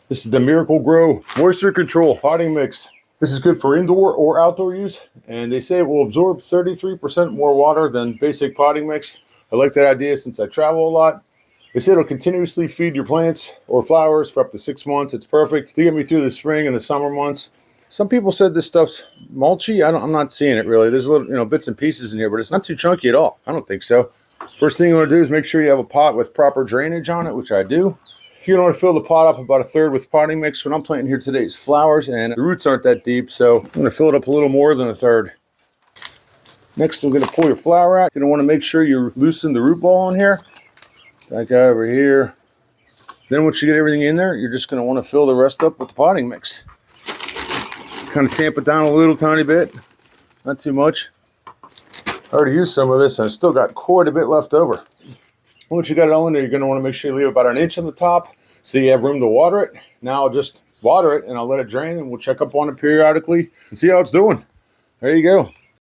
This is the Miracle Grow Moisture Control Potting Mix. This is good for indoor or outdoor use, and they say it will absorb 33% more water than basic potting mix. I like that idea since I travel a lot. They say it'll continuously feed your plants or flowers for up to 6 months. It's perfect to get me through the spring and the summer months. Some people said this stuff's mulchy. I'm not seeing it really. There's little, bits and pieces in here, but it's not too chunky at all. I don't think so. First thing you want to do is make sure you have a pot with proper drainage on it, which I do. You're going to want to fill the pot up about a third with potting mix. What I'm planting here today is flowers, and the roots aren't that deep, so I'm going to fill it up a little more than a third. Next, I'm going to pull your flower out. You're going to want to make sure you loosen the root ball in here. That guy over here. Then once you get everything in there, you're just going to want to fill the rest up with the potting mix. Kind of tamp it down a little tiny bit. Not too much. I already used some of this, and I still got quite a bit left over. Once you got it all in there, you're going to want to make sure you leave about an inch on the top so you have room to water it. Now I'll just water it and I'll let it drain, and we'll check up on it periodically and see how it's doing. There you go.